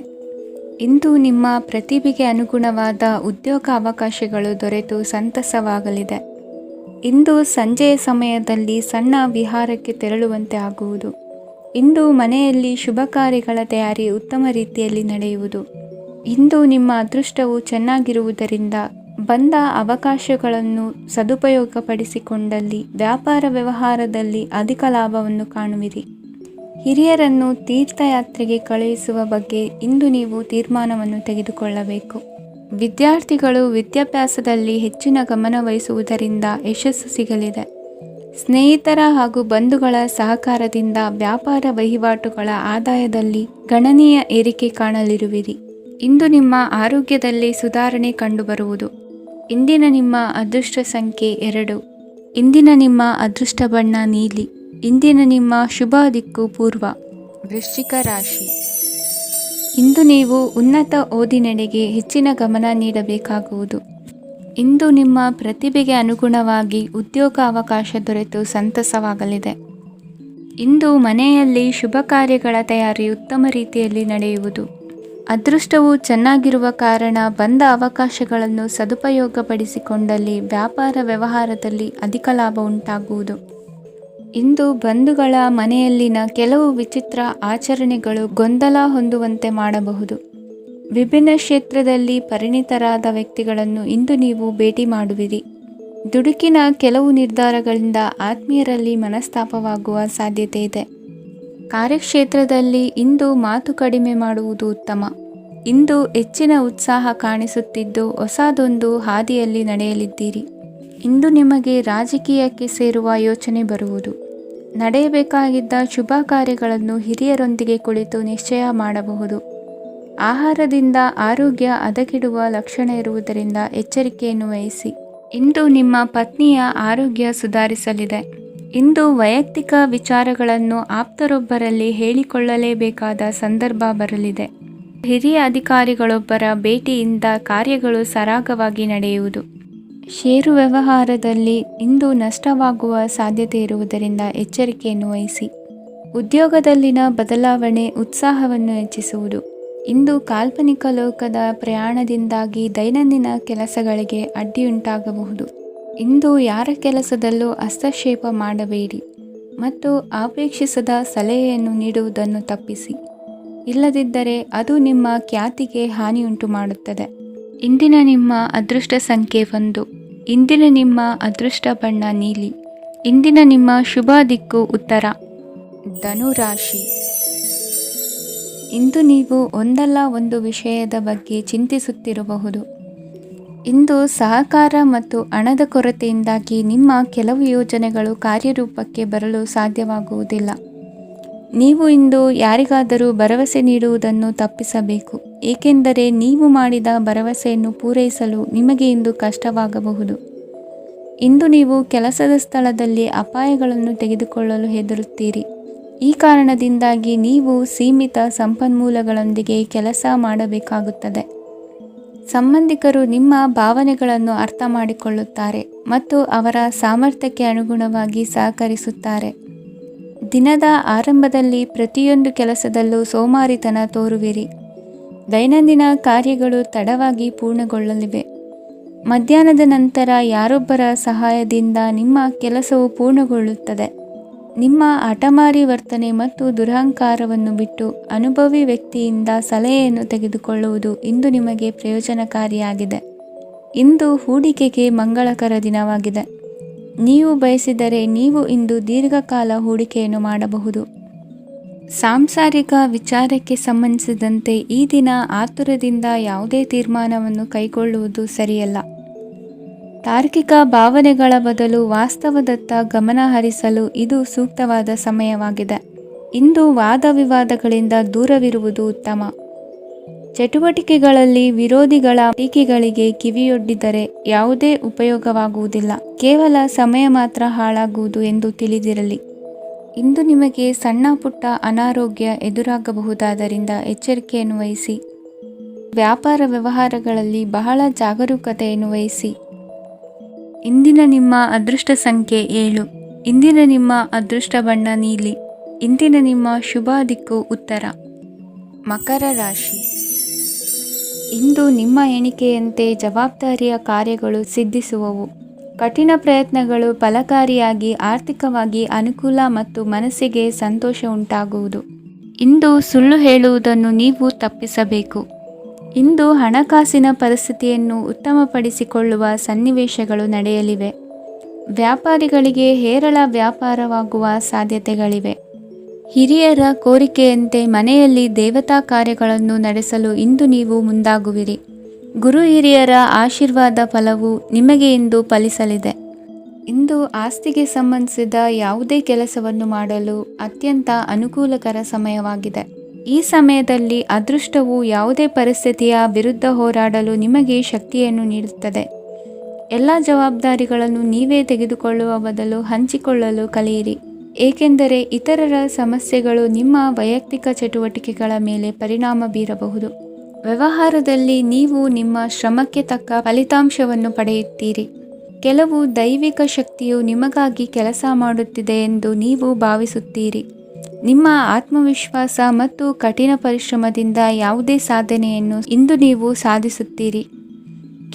ಇಂದು ನಿಮ್ಮ ಪ್ರತಿಭೆಗೆ ಅನುಗುಣವಾದ ಉದ್ಯೋಗ ಅವಕಾಶಗಳು ದೊರೆತು ಸಂತಸವಾಗಲಿದೆ. ಇಂದು ಸಂಜೆಯ ಸಮಯದಲ್ಲಿ ಸಣ್ಣ ವಿಹಾರಕ್ಕೆ ತೆರಳುವಂತೆ ಆಗುವುದು. ಇಂದು ಮನೆಯಲ್ಲಿ ಶುಭ ಕಾರ್ಯಗಳ ತಯಾರಿ ಉತ್ತಮ ರೀತಿಯಲ್ಲಿ ನಡೆಯುವುದು. ಇಂದು ನಿಮ್ಮ ಅದೃಷ್ಟವು ಚೆನ್ನಾಗಿರುವುದರಿಂದ ಬಂದ ಅವಕಾಶಗಳನ್ನು ಸದುಪಯೋಗಪಡಿಸಿಕೊಂಡಲ್ಲಿ ವ್ಯಾಪಾರ ವ್ಯವಹಾರದಲ್ಲಿ ಅಧಿಕ ಲಾಭವನ್ನು ಕಾಣುವಿರಿ. ಹಿರಿಯರನ್ನು ತೀರ್ಥಯಾತ್ರೆಗೆ ಕಳುಹಿಸುವ ಬಗ್ಗೆ ಇಂದು ನೀವು ತೀರ್ಮಾನವನ್ನು ತೆಗೆದುಕೊಳ್ಳಬೇಕು. ವಿದ್ಯಾರ್ಥಿಗಳು ವಿದ್ಯಾಭ್ಯಾಸದಲ್ಲಿ ಹೆಚ್ಚಿನ ಗಮನ ವಹಿಸುವುದರಿಂದ ಯಶಸ್ಸು ಸಿಗಲಿದೆ. ಸ್ನೇಹಿತರ ಹಾಗೂ ಬಂಧುಗಳ ಸಹಕಾರದಿಂದ ವ್ಯಾಪಾರ ವಹಿವಾಟುಗಳ ಆದಾಯದಲ್ಲಿ ಗಣನೀಯ ಏರಿಕೆ ಕಾಣಲಿರುವಿರಿ. ಇಂದು ನಿಮ್ಮ ಆರೋಗ್ಯದಲ್ಲಿ ಸುಧಾರಣೆ ಕಂಡುಬರುವುದು. ಇಂದಿನ ನಿಮ್ಮ ಅದೃಷ್ಟ ಸಂಖ್ಯೆ 2. ಇಂದಿನ ನಿಮ್ಮ ಅದೃಷ್ಟ ಬಣ್ಣ ನೀಲಿ. ಇಂದಿನ ನಿಮ್ಮ ಶುಭ ದಿಕ್ಕು ಪೂರ್ವ. ವೃಶ್ಚಿಕ ರಾಶಿ. ಇಂದು ನೀವು ಉನ್ನತ ಓದಿನೆಡೆಗೆ ಹೆಚ್ಚಿನ ಗಮನ ನೀಡಬೇಕಾಗುವುದು. ಇಂದು ನಿಮ್ಮ ಪ್ರತಿಭೆಗೆ ಅನುಗುಣವಾಗಿ ಉದ್ಯೋಗ ಅವಕಾಶ ದೊರೆತು ಸಂತಸವಾಗಲಿದೆ. ಇಂದು ಮನೆಯಲ್ಲಿ ಶುಭ ಕಾರ್ಯಗಳ ತಯಾರಿ ಉತ್ತಮ ರೀತಿಯಲ್ಲಿ ನಡೆಯುವುದು. ಅದೃಷ್ಟವು ಚೆನ್ನಾಗಿರುವ ಕಾರಣ ಬಂದ ಅವಕಾಶಗಳನ್ನು ಸದುಪಯೋಗಪಡಿಸಿಕೊಂಡಲ್ಲಿ ವ್ಯಾಪಾರ ವ್ಯವಹಾರದಲ್ಲಿ ಅಧಿಕ ಲಾಭ ಉಂಟಾಗುವುದು. ಇಂದು ಬಂಧುಗಳ ಮನೆಯಲ್ಲಿನ ಕೆಲವು ವಿಚಿತ್ರ ಆಚರಣೆಗಳು ಗೊಂದಲ ಹೊಂದುವಂತೆ ಮಾಡಬಹುದು. ವಿಭಿನ್ನ ಕ್ಷೇತ್ರದಲ್ಲಿ ಪರಿಣಿತರಾದ ವ್ಯಕ್ತಿಗಳನ್ನು ಇಂದು ನೀವು ಭೇಟಿ ಮಾಡುವಿರಿ. ದುಡುಕಿನ ಕೆಲವು ನಿರ್ಧಾರಗಳಿಂದ ಆತ್ಮೀಯರಲ್ಲಿ ಮನಸ್ತಾಪವಾಗುವ ಸಾಧ್ಯತೆ ಇದೆ. ಕಾರ್ಯಕ್ಷೇತ್ರದಲ್ಲಿ ಇಂದು ಮಾತು ಕಡಿಮೆ ಮಾಡುವುದು ಉತ್ತಮ. ಇಂದು ಹೆಚ್ಚಿನ ಉತ್ಸಾಹ ಕಾಣಿಸುತ್ತಿದ್ದು ಹೊಸದೊಂದು ಹಾದಿಯಲ್ಲಿ ನಡೆಯಲಿದ್ದೀರಿ. ಇಂದು ನಿಮಗೆ ರಾಜಕೀಯಕ್ಕೆ ಸೇರುವ ಯೋಚನೆ ಬರುವುದು. ನಡೆಯಬೇಕಾಗಿದ್ದ ಶುಭ ಕಾರ್ಯಗಳನ್ನು ಹಿರಿಯರೊಂದಿಗೆ ಕುಳಿತು ನಿಶ್ಚಯ ಮಾಡಬಹುದು. ಆಹಾರದಿಂದ ಆರೋಗ್ಯ ಹದಗೆಡುವ ಲಕ್ಷಣ ಇರುವುದರಿಂದ ಎಚ್ಚರಿಕೆಯನ್ನು ವಹಿಸಿ. ಇಂದು ನಿಮ್ಮ ಪತ್ನಿಯ ಆರೋಗ್ಯ ಸುಧಾರಿಸಲಿದೆ. ಇಂದು ವೈಯಕ್ತಿಕ ವಿಚಾರಗಳನ್ನು ಆಪ್ತರೊಬ್ಬರಲ್ಲಿ ಹೇಳಿಕೊಳ್ಳಲೇಬೇಕಾದ ಸಂದರ್ಭ ಬರಲಿದೆ. ಹಿರಿಯ ಅಧಿಕಾರಿಗಳೊಬ್ಬರ ಭೇಟಿಯಿಂದ ಕಾರ್ಯಗಳು ಸರಾಗವಾಗಿ ನಡೆಯುವುದು. ಷೇರು ವ್ಯವಹಾರದಲ್ಲಿ ಇಂದು ನಷ್ಟವಾಗುವ ಸಾಧ್ಯತೆ ಇರುವುದರಿಂದ ಎಚ್ಚರಿಕೆಯನ್ನು ವಹಿಸಿ. ಉದ್ಯೋಗದಲ್ಲಿನ ಬದಲಾವಣೆ ಉತ್ಸಾಹವನ್ನು ಹೆಚ್ಚಿಸುವುದು. ಇಂದು ಕಾಲ್ಪನಿಕ ಲೋಕದ ಪ್ರಯಾಣದಿಂದಾಗಿ ದೈನಂದಿನ ಕೆಲಸಗಳಿಗೆ ಅಡ್ಡಿಯುಂಟಾಗಬಹುದು. ಇಂದು ಯಾರ ಕೆಲಸದಲ್ಲೂ ಹಸ್ತಕ್ಷೇಪ ಮಾಡಬೇಡಿ ಮತ್ತು ಅಪೇಕ್ಷಿಸದ ಸಲಹೆಯನ್ನು ನೀಡುವುದನ್ನು ತಪ್ಪಿಸಿ. ಇಲ್ಲದಿದ್ದರೆ ಅದು ನಿಮ್ಮ ಖ್ಯಾತಿಗೆ ಹಾನಿಯುಂಟು ಮಾಡುತ್ತದೆ. ಇಂದಿನ ನಿಮ್ಮ ಅದೃಷ್ಟ ಸಂಖ್ಯೆ 1. ಇಂದಿನ ನಿಮ್ಮ ಅದೃಷ್ಟ ಬಣ್ಣ ನೀಲಿ. ಇಂದಿನ ನಿಮ್ಮ ಶುಭ ದಿಕ್ಕು ಉತ್ತರ. ಧನುರಾಶಿ. ಇಂದು ನೀವು ಒಂದಲ್ಲ ಒಂದು ವಿಷಯದ ಬಗ್ಗೆ ಚಿಂತಿಸುತ್ತಿರಬಹುದು. ಇಂದು ಸಹಕಾರ ಮತ್ತು ಹಣದ ಕೊರತೆಯಿಂದಾಗಿ ನಿಮ್ಮ ಕೆಲವು ಯೋಜನೆಗಳು ಕಾರ್ಯರೂಪಕ್ಕೆ ಬರಲು ಸಾಧ್ಯವಾಗುವುದಿಲ್ಲ. ನೀವು ಇಂದು ಯಾರಿಗಾದರೂ ಭರವಸೆ ನೀಡುವುದನ್ನು ತಪ್ಪಿಸಬೇಕು, ಏಕೆಂದರೆ ನೀವು ಮಾಡಿದ ಭರವಸೆಯನ್ನು ಪೂರೈಸಲು ನಿಮಗೆ ಇಂದು ಕಷ್ಟವಾಗಬಹುದು. ಇಂದು ನೀವು ಕೆಲಸದ ಸ್ಥಳದಲ್ಲಿ ಅಪಾಯಗಳನ್ನು ತೆಗೆದುಕೊಳ್ಳಲು ಹೆದರುತ್ತೀರಿ. ಈ ಕಾರಣದಿಂದಾಗಿ ನೀವು ಸೀಮಿತ ಸಂಪನ್ಮೂಲಗಳೊಂದಿಗೆ ಕೆಲಸ ಮಾಡಬೇಕಾಗುತ್ತದೆ. ಸಂಬಂಧಿಕರು ನಿಮ್ಮ ಭಾವನೆಗಳನ್ನು ಅರ್ಥ ಮಾಡಿಕೊಳ್ಳುತ್ತಾರೆ ಮತ್ತು ಅವರ ಸಾಮರ್ಥ್ಯಕ್ಕೆ ಅನುಗುಣವಾಗಿ ಸಹಕರಿಸುತ್ತಾರೆ. ದಿನದ ಆರಂಭದಲ್ಲಿ ಪ್ರತಿಯೊಂದು ಕೆಲಸದಲ್ಲೂ ಸೋಮಾರಿತನ ತೋರುವಿರಿ. ದೈನಂದಿನ ಕಾರ್ಯಗಳು ತಡವಾಗಿ ಪೂರ್ಣಗೊಳ್ಳಲಿವೆ. ಮಧ್ಯಾಹ್ನದ ನಂತರ ಯಾರೊಬ್ಬರ ಸಹಾಯದಿಂದ ನಿಮ್ಮ ಕೆಲಸವು ಪೂರ್ಣಗೊಳ್ಳುತ್ತದೆ. ನಿಮ್ಮ ಹಠಮಾರಿ ವರ್ತನೆ ಮತ್ತು ದುರಹಂಕಾರವನ್ನು ಬಿಟ್ಟು ಅನುಭವಿ ವ್ಯಕ್ತಿಯಿಂದ ಸಲಹೆಯನ್ನು ತೆಗೆದುಕೊಳ್ಳುವುದು ಇಂದು ನಿಮಗೆ ಪ್ರಯೋಜನಕಾರಿಯಾಗಿದೆ. ಇಂದು ಹೂಡಿಕೆಗೆ ಮಂಗಳಕರ ದಿನವಾಗಿದೆ. ನೀವು ಬಯಸಿದರೆ ನೀವು ಇಂದು ದೀರ್ಘಕಾಲ ಹೂಡಿಕೆಯನ್ನು ಮಾಡಬಹುದು. ಸಾಂಸಾರಿಕ ವಿಚಾರಕ್ಕೆ ಸಂಬಂಧಿಸಿದಂತೆ ಈ ದಿನ ಆತುರದಿಂದ ಯಾವುದೇ ತೀರ್ಮಾನವನ್ನು ಕೈಗೊಳ್ಳುವುದು ಸರಿಯಲ್ಲ. ತಾರ್ಕಿಕ ಭಾವನೆಗಳ ಬದಲು ವಾಸ್ತವದತ್ತ ಗಮನ ಹರಿಸಲು ಇದು ಸೂಕ್ತವಾದ ಸಮಯವಾಗಿದೆ. ಇಂದು ವಾದ ವಿವಾದಗಳಿಂದ ದೂರವಿರುವುದು ಉತ್ತಮ. ಚಟುವಟಿಕೆಗಳಲ್ಲಿ ವಿರೋಧಿಗಳ ಟೀಕೆಗಳಿಗೆ ಕಿವಿಯೊಡ್ಡಿದರೆ ಯಾವುದೇ ಉಪಯೋಗವಾಗುವುದಿಲ್ಲ, ಕೇವಲ ಸಮಯ ಮಾತ್ರ ಹಾಳಾಗುವುದು ಎಂದು ತಿಳಿದಿರಲಿ. ಇಂದು ನಿಮಗೆ ಸಣ್ಣ ಪುಟ್ಟ ಅನಾರೋಗ್ಯ ಎದುರಾಗಬಹುದಾದ್ದರಿಂದ ಎಚ್ಚರಿಕೆಯನ್ನು ವಹಿಸಿ. ವ್ಯಾಪಾರ ವ್ಯವಹಾರಗಳಲ್ಲಿ ಬಹಳ ಜಾಗರೂಕತೆಯನ್ನು ವಹಿಸಿ. ಇಂದಿನ ನಿಮ್ಮ ಅದೃಷ್ಟ ಸಂಖ್ಯೆ 7. ಇಂದಿನ ನಿಮ್ಮ ಅದೃಷ್ಟ ಬಣ್ಣ ನೀಲಿ. ಇಂದಿನ ನಿಮ್ಮ ಶುಭ ದಿಕ್ಕು ಉತ್ತರ. ಮಕರ ರಾಶಿ. ಇಂದು ನಿಮ್ಮ ಎಣಿಕೆಯಂತೆ ಜವಾಬ್ದಾರಿಯ ಕಾರ್ಯಗಳು ಸಿದ್ಧಿಸುವವು. ಕಠಿಣ ಪ್ರಯತ್ನಗಳು ಫಲಕಾರಿಯಾಗಿ ಆರ್ಥಿಕವಾಗಿ ಅನುಕೂಲ ಮತ್ತು ಮನಸ್ಸಿಗೆ ಸಂತೋಷ ಉಂಟಾಗುವುದು. ಇಂದು ಸುಳ್ಳು ಹೇಳುವುದನ್ನು ನೀವು ತಪ್ಪಿಸಬೇಕು. ಇಂದು ಹಣಕಾಸಿನ ಪರಿಸ್ಥಿತಿಯನ್ನು ಉತ್ತಮಪಡಿಸಿಕೊಳ್ಳುವ ಸನ್ನಿವೇಶಗಳು ನಡೆಯಲಿವೆ. ವ್ಯಾಪಾರಿಗಳಿಗೆ ಹೇರಳ ವ್ಯಾಪಾರವಾಗುವ ಸಾಧ್ಯತೆಗಳಿವೆ. ಹಿರಿಯರ ಕೋರಿಕೆಯಂತೆ ಮನೆಯಲ್ಲಿ ದೇವತಾ ಕಾರ್ಯಗಳನ್ನು ನಡೆಸಲು ಇಂದು ನೀವು ಮುಂದಾಗುವಿರಿ. ಗುರು ಹಿರಿಯರ ಆಶೀರ್ವಾದ ಫಲವು ನಿಮಗೆ ಇಂದು ಫಲಿಸಲಿದೆ. ಇಂದು ಆಸ್ತಿಗೆ ಸಂಬಂಧಿಸಿದ ಯಾವುದೇ ಕೆಲಸವನ್ನು ಮಾಡಲು ಅತ್ಯಂತ ಅನುಕೂಲಕರ ಸಮಯವಾಗಿದೆ. ಈ ಸಮಯದಲ್ಲಿ ಅದೃಷ್ಟವು ಯಾವುದೇ ಪರಿಸ್ಥಿತಿಯ ವಿರುದ್ಧ ಹೋರಾಡಲು ನಿಮಗೆ ಶಕ್ತಿಯನ್ನು ನೀಡುತ್ತದೆ. ಎಲ್ಲ ಜವಾಬ್ದಾರಿಗಳನ್ನು ನೀವೇ ತೆಗೆದುಕೊಳ್ಳುವ ಬದಲು ಹಂಚಿಕೊಳ್ಳಲು ಕಲಿಯಿರಿ, ಏಕೆಂದರೆ ಇತರರ ಸಮಸ್ಯೆಗಳು ನಿಮ್ಮ ವೈಯಕ್ತಿಕ ಚಟುವಟಿಕೆಗಳ ಮೇಲೆ ಪರಿಣಾಮ ಬೀರಬಹುದು. ವ್ಯವಹಾರದಲ್ಲಿ ನೀವು ನಿಮ್ಮ ಶ್ರಮಕ್ಕೆ ತಕ್ಕ ಫಲಿತಾಂಶವನ್ನು ಪಡೆಯುತ್ತೀರಿ. ಕೆಲವು ದೈವಿಕ ಶಕ್ತಿಯು ನಿಮಗಾಗಿ ಕೆಲಸ ಮಾಡುತ್ತಿದೆ ಎಂದು ನೀವು ಭಾವಿಸುತ್ತೀರಿ. ನಿಮ್ಮ ಆತ್ಮವಿಶ್ವಾಸ ಮತ್ತು ಕಠಿಣ ಪರಿಶ್ರಮದಿಂದ ಯಾವುದೇ ಸಾಧನೆಯನ್ನು ಇಂದು ನೀವು ಸಾಧಿಸುತ್ತೀರಿ.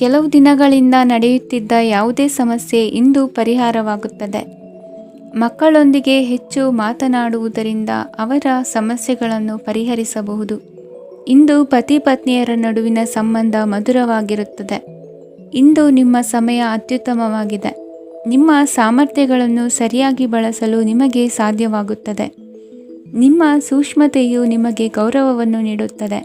ಕೆಲವು ದಿನಗಳಿಂದ ನಡೆಯುತ್ತಿದ್ದ ಯಾವುದೇ ಸಮಸ್ಯೆ ಇಂದು ಪರಿಹಾರವಾಗುತ್ತದೆ. ಮಕ್ಕಳೊಂದಿಗೆ ಹೆಚ್ಚು ಮಾತನಾಡುವುದರಿಂದ ಅವರ ಸಮಸ್ಯೆಗಳನ್ನು ಪರಿಹರಿಸಬಹುದು. ಇಂದು ಪತಿ ಪತ್ನಿಯರ ನಡುವಿನ ಸಂಬಂಧ ಮಧುರವಾಗಿರುತ್ತದೆ. ಇಂದು ನಿಮ್ಮ ಸಮಯ ಅತ್ಯುತ್ತಮವಾಗಿದೆ. ನಿಮ್ಮ ಸಾಮರ್ಥ್ಯಗಳನ್ನು ಸರಿಯಾಗಿ ಬಳಸಲು ನಿಮಗೆ ಸಾಧ್ಯವಾಗುತ್ತದೆ. ನಿಮ್ಮ ಸೂಕ್ಷ್ಮತೆಯು ನಿಮಗೆ ಗೌರವವನ್ನು ನೀಡುತ್ತದೆ.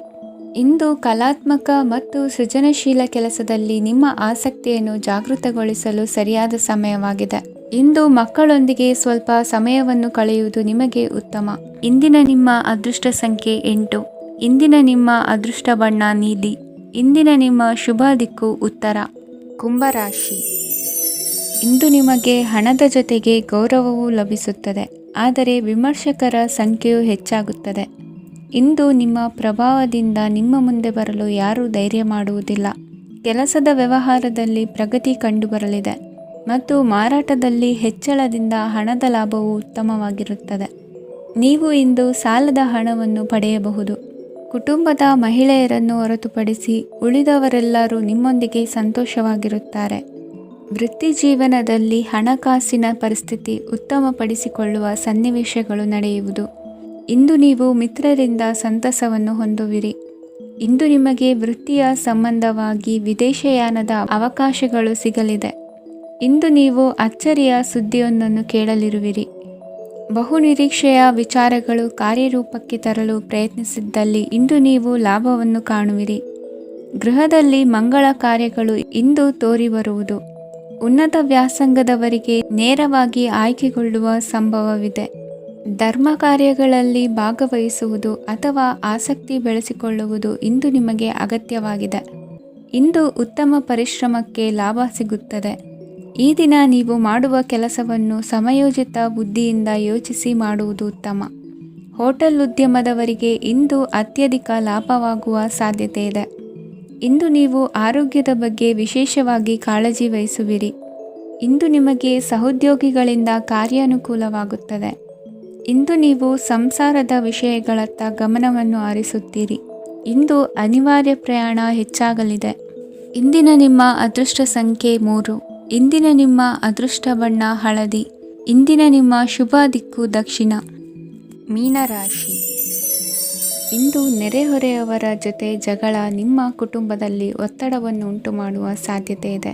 ಇಂದು ಕಲಾತ್ಮಕ ಮತ್ತು ಸೃಜನಶೀಲ ಕೆಲಸದಲ್ಲಿ ನಿಮ್ಮ ಆಸಕ್ತಿಯನ್ನು ಜಾಗೃತಗೊಳಿಸಲು ಸರಿಯಾದ ಸಮಯವಾಗಿದೆ. ಇಂದು ಮಕ್ಕಳೊಂದಿಗೆ ಸ್ವಲ್ಪ ಸಮಯವನ್ನು ಕಳೆಯುವುದು ನಿಮಗೆ ಉತ್ತಮ. ಇಂದಿನ ನಿಮ್ಮ ಅದೃಷ್ಟ ಸಂಖ್ಯೆ 8. ಇಂದಿನ ನಿಮ್ಮ ಅದೃಷ್ಟ ಬಣ್ಣ ನೀಲಿ. ಇಂದಿನ ನಿಮ್ಮ ಶುಭ ದಿಕ್ಕು ಉತ್ತರ. ಕುಂಭರಾಶಿ. ಇಂದು ನಿಮಗೆ ಹಣದ ಜೊತೆಗೆ ಗೌರವವೂ ಲಭಿಸುತ್ತದೆ, ಆದರೆ ವಿಮರ್ಶಕರ ಸಂಖ್ಯೆಯು ಹೆಚ್ಚಾಗುತ್ತದೆ. ಇಂದು ನಿಮ್ಮ ಪ್ರಭಾವದಿಂದ ನಿಮ್ಮ ಮುಂದೆ ಬರಲು ಯಾರೂ ಧೈರ್ಯ ಮಾಡುವುದಿಲ್ಲ. ಕೆಲಸದ ವ್ಯವಹಾರದಲ್ಲಿ ಪ್ರಗತಿ ಕಂಡುಬರಲಿದೆ ಮತ್ತು ಮಾರಾಟದಲ್ಲಿ ಹೆಚ್ಚಳದಿಂದ ಹಣದ ಲಾಭವು ಉತ್ತಮವಾಗಿರುತ್ತದೆ. ನೀವು ಇಂದು ಸಾಲದ ಹಣವನ್ನು ಪಡೆಯಬಹುದು. ಕುಟುಂಬದ ಮಹಿಳೆಯರನ್ನು ಹೊರತುಪಡಿಸಿ ಉಳಿದವರೆಲ್ಲರೂ ನಿಮ್ಮೊಂದಿಗೆ ಸಂತೋಷವಾಗಿರುತ್ತಾರೆ. ವೃತ್ತಿ ಜೀವನದಲ್ಲಿ ಹಣಕಾಸಿನ ಪರಿಸ್ಥಿತಿ ಉತ್ತಮಪಡಿಸಿಕೊಳ್ಳುವ ಸನ್ನಿವೇಶಗಳು ನಡೆಯುವುದು. ಇಂದು ನೀವು ಮಿತ್ರರಿಂದ ಸಂತಸವನ್ನು ಹೊಂದುವಿರಿ. ಇಂದು ನಿಮಗೆ ವೃತ್ತಿಯ ಸಂಬಂಧವಾಗಿ ವಿದೇಶಯಾನದ ಅವಕಾಶಗಳು ಸಿಗಲಿದೆ. ಇಂದು ನೀವು ಅಚ್ಚರಿಯ ಸುದ್ದಿಯೊಂದನ್ನು ಕೇಳಲಿರುವಿರಿ. ಬಹುನಿರೀಕ್ಷೆಯ ವಿಚಾರಗಳು ಕಾರ್ಯರೂಪಕ್ಕೆ ತರಲು ಪ್ರಯತ್ನಿಸಿದ್ದಲ್ಲಿ ಇಂದು ನೀವು ಲಾಭವನ್ನು ಕಾಣುವಿರಿ. ಗೃಹದಲ್ಲಿ ಮಂಗಳ ಕಾರ್ಯಗಳು ಇಂದು ತೋರಿಬರುವುದು. ಉನ್ನತ ವ್ಯಾಸಂಗದವರಿಗೆ ನೇರವಾಗಿ ಆಯ್ಕೆಗೊಳ್ಳುವ ಸಂಭವವಿದೆ. ಧರ್ಮ ಕಾರ್ಯಗಳಲ್ಲಿ ಭಾಗವಹಿಸುವುದು ಅಥವಾ ಆಸಕ್ತಿ ಬೆಳೆಸಿಕೊಳ್ಳುವುದು ಇಂದು ನಿಮಗೆ ಅಗತ್ಯವಾಗಿದೆ. ಇಂದು ಉತ್ತಮ ಪರಿಶ್ರಮಕ್ಕೆ ಲಾಭ ಸಿಗುತ್ತದೆ. ಈ ದಿನ ನೀವು ಮಾಡುವ ಕೆಲಸವನ್ನು ಸಮಯೋಚಿತ ಬುದ್ಧಿಯಿಂದ ಯೋಚಿಸಿ ಮಾಡುವುದು ಉತ್ತಮ. ಹೋಟೆಲ್ ಉದ್ಯಮದವರಿಗೆ ಇಂದು ಅತ್ಯಧಿಕ ಲಾಭವಾಗುವ ಸಾಧ್ಯತೆ ಇದೆ. ಇಂದು ನೀವು ಆರೋಗ್ಯದ ಬಗ್ಗೆ ವಿಶೇಷವಾಗಿ ಕಾಳಜಿ ವಹಿಸುವಿರಿ. ಇಂದು ನಿಮಗೆ ಸಹೋದ್ಯೋಗಿಗಳಿಂದ ಕಾರ್ಯಾನುಕೂಲವಾಗುತ್ತದೆ. ಇಂದು ನೀವು ಸಂಸಾರದ ವಿಷಯಗಳತ್ತ ಗಮನವನ್ನು ಹರಿಸುತ್ತೀರಿ. ಇಂದು ಅನಿವಾರ್ಯ ಪ್ರಯಾಣ ಹೆಚ್ಚಾಗಲಿದೆ. ಇಂದಿನ ನಿಮ್ಮ ಅದೃಷ್ಟ ಸಂಖ್ಯೆ 3. ಇಂದಿನ ನಿಮ್ಮ ಅದೃಷ್ಟ ಬಣ್ಣ ಹಳದಿ. ಇಂದಿನ ನಿಮ್ಮ ಶುಭ ದಿಕ್ಕು ದಕ್ಷಿಣ. ಮೀನರಾಶಿ. ಇಂದು ನೆರೆಹೊರೆಯವರ ಜೊತೆ ಜಗಳ ನಿಮ್ಮ ಕುಟುಂಬದಲ್ಲಿ ಒತ್ತಡವನ್ನು ಉಂಟುಮಾಡುವ ಸಾಧ್ಯತೆ ಇದೆ.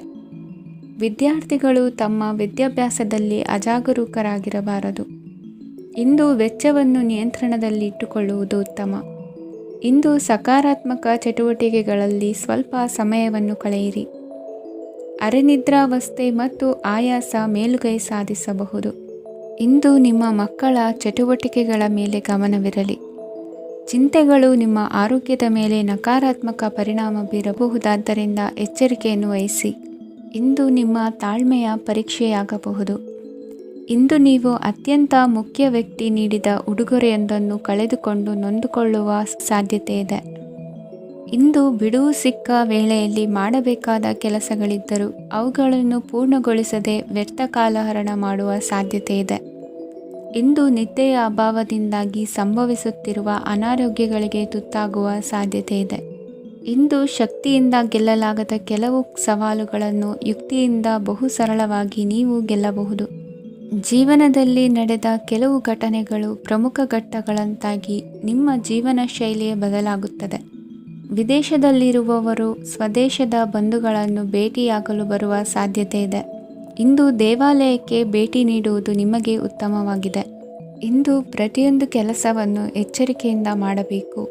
ವಿದ್ಯಾರ್ಥಿಗಳು ತಮ್ಮ ವಿದ್ಯಾಭ್ಯಾಸದಲ್ಲಿ ಅಜಾಗರೂಕರಾಗಿರಬಾರದು. ಇಂದು ವೆಚ್ಚವನ್ನು ನಿಯಂತ್ರಣದಲ್ಲಿ ಇಟ್ಟುಕೊಳ್ಳುವುದು ಉತ್ತಮ. ಇಂದು ಸಕಾರಾತ್ಮಕ ಚಟುವಟಿಕೆಗಳಲ್ಲಿ ಸ್ವಲ್ಪ ಸಮಯವನ್ನು ಕಳೆಯಿರಿ. ಅರೆನಿದ್ರಾವಸ್ಥೆ ಮತ್ತು ಆಯಾಸ ಮೇಲುಗೈ ಸಾಧಿಸಬಹುದು. ಇಂದು ನಿಮ್ಮ ಮಕ್ಕಳ ಚಟುವಟಿಕೆಗಳ ಮೇಲೆ ಗಮನವಿರಲಿ. ಚಿಂತೆಗಳು ನಿಮ್ಮ ಆರೋಗ್ಯದ ಮೇಲೆ ನಕಾರಾತ್ಮಕ ಪರಿಣಾಮ ಬೀರಬಹುದಾದ್ದರಿಂದ ಎಚ್ಚರಿಕೆಯನ್ನು ವಹಿಸಿ. ಇಂದು ನಿಮ್ಮ ತಾಳ್ಮೆಯ ಪರೀಕ್ಷೆಯಾಗಬಹುದು. ಇಂದು ನೀವು ಅತ್ಯಂತ ಮುಖ್ಯ ವ್ಯಕ್ತಿ ನೀಡಿದ ಉಡುಗೊರೆಯೊಂದನ್ನು ಕಳೆದುಕೊಂಡು ನೊಂದುಕೊಳ್ಳುವ ಸಾಧ್ಯತೆ ಇದೆ. ಇಂದು ಬಿಡುವು ಸಿಕ್ಕ ವೇಳೆಯಲ್ಲಿ ಮಾಡಬೇಕಾದ ಕೆಲಸಗಳಿದ್ದರೂ ಅವುಗಳನ್ನು ಪೂರ್ಣಗೊಳಿಸದೆ ವ್ಯರ್ಥ ಕಾಲಹರಣ ಮಾಡುವ ಸಾಧ್ಯತೆ ಇದೆ. ಇಂದು ನಿದ್ದೆಯ ಅಭಾವದಿಂದಾಗಿ ಸಂಭವಿಸುತ್ತಿರುವ ಅನಾರೋಗ್ಯಗಳಿಗೆ ತುತ್ತಾಗುವ ಸಾಧ್ಯತೆ ಇದೆ. ಇಂದು ಶಕ್ತಿಯಿಂದ ಗೆಲ್ಲಲಾಗದ ಕೆಲವು ಸವಾಲುಗಳನ್ನು ಯುಕ್ತಿಯಿಂದ ಬಹು ಸರಳವಾಗಿ ನೀವು ಗೆಲ್ಲಬಹುದು. ಜೀವನದಲ್ಲಿ ನಡೆದ ಕೆಲವು ಘಟನೆಗಳು ಪ್ರಮುಖ ಘಟ್ಟಗಳಂತಾಗಿ ನಿಮ್ಮ ಜೀವನ ಶೈಲಿಯೇ ಬದಲಾಗುತ್ತದೆ. ವಿದೇಶದಲ್ಲಿರುವವರು ಸ್ವದೇಶದ ಬಂಧುಗಳನ್ನು ಭೇಟಿಯಾಗಲು ಬರುವ ಸಾಧ್ಯತೆ ಇದೆ. ಇಂದು ದೇವಾಲಯಕ್ಕೆ ಭೇಟಿ ನೀಡುವುದು ನಿಮಗೆ ಉತ್ತಮವಾಗಿದೆ. ಇಂದು ಪ್ರತಿಯೊಂದು ಕೆಲಸವನ್ನು ಎಚ್ಚರಿಕೆಯಿಂದ ಮಾಡಬೇಕು.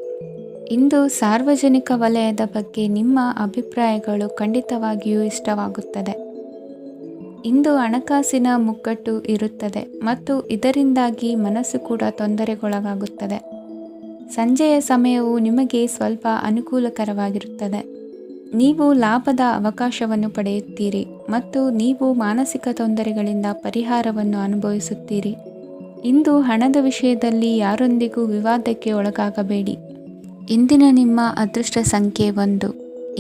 ಇಂದು ಸಾರ್ವಜನಿಕ ವಲಯದ ಬಗ್ಗೆ ನಿಮ್ಮ ಅಭಿಪ್ರಾಯಗಳು ಖಂಡಿತವಾಗಿಯೂ ಇಷ್ಟವಾಗುತ್ತದೆ. ಇಂದು ಹಣಕಾಸಿನ ಮುಗ್ಗಟ್ಟು ಇರುತ್ತದೆ ಮತ್ತು ಇದರಿಂದಾಗಿ ಮನಸ್ಸು ಕೂಡ ತೊಂದರೆಗೊಳಗಾಗುತ್ತದೆ. ಸಂಜೆಯ ಸಮಯವು ನಿಮಗೆ ಸ್ವಲ್ಪ ಅನುಕೂಲಕರವಾಗಿರುತ್ತದೆ. ನೀವು ಲಾಭದ ಅವಕಾಶವನ್ನು ಪಡೆಯುತ್ತೀರಿ ಮತ್ತು ನೀವು ಮಾನಸಿಕ ತೊಂದರೆಗಳಿಂದ ಪರಿಹಾರವನ್ನು ಅನುಭವಿಸುತ್ತೀರಿ. ಇಂದು ಹಣದ ವಿಷಯದಲ್ಲಿ ಯಾರೊಂದಿಗೂ ವಿವಾದಕ್ಕೆ ಒಳಗಾಗಬೇಡಿ. ಇಂದಿನ ನಿಮ್ಮ ಅದೃಷ್ಟ ಸಂಖ್ಯೆ 1.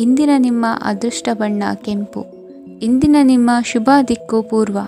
ಇಂದಿನ ನಿಮ್ಮ ಅದೃಷ್ಟ ಬಣ್ಣ ಕೆಂಪು. ಇಂದಿನ ನಿಮ್ಮ ಶುಭ ದಿಕ್ಕು ಪೂರ್ವ.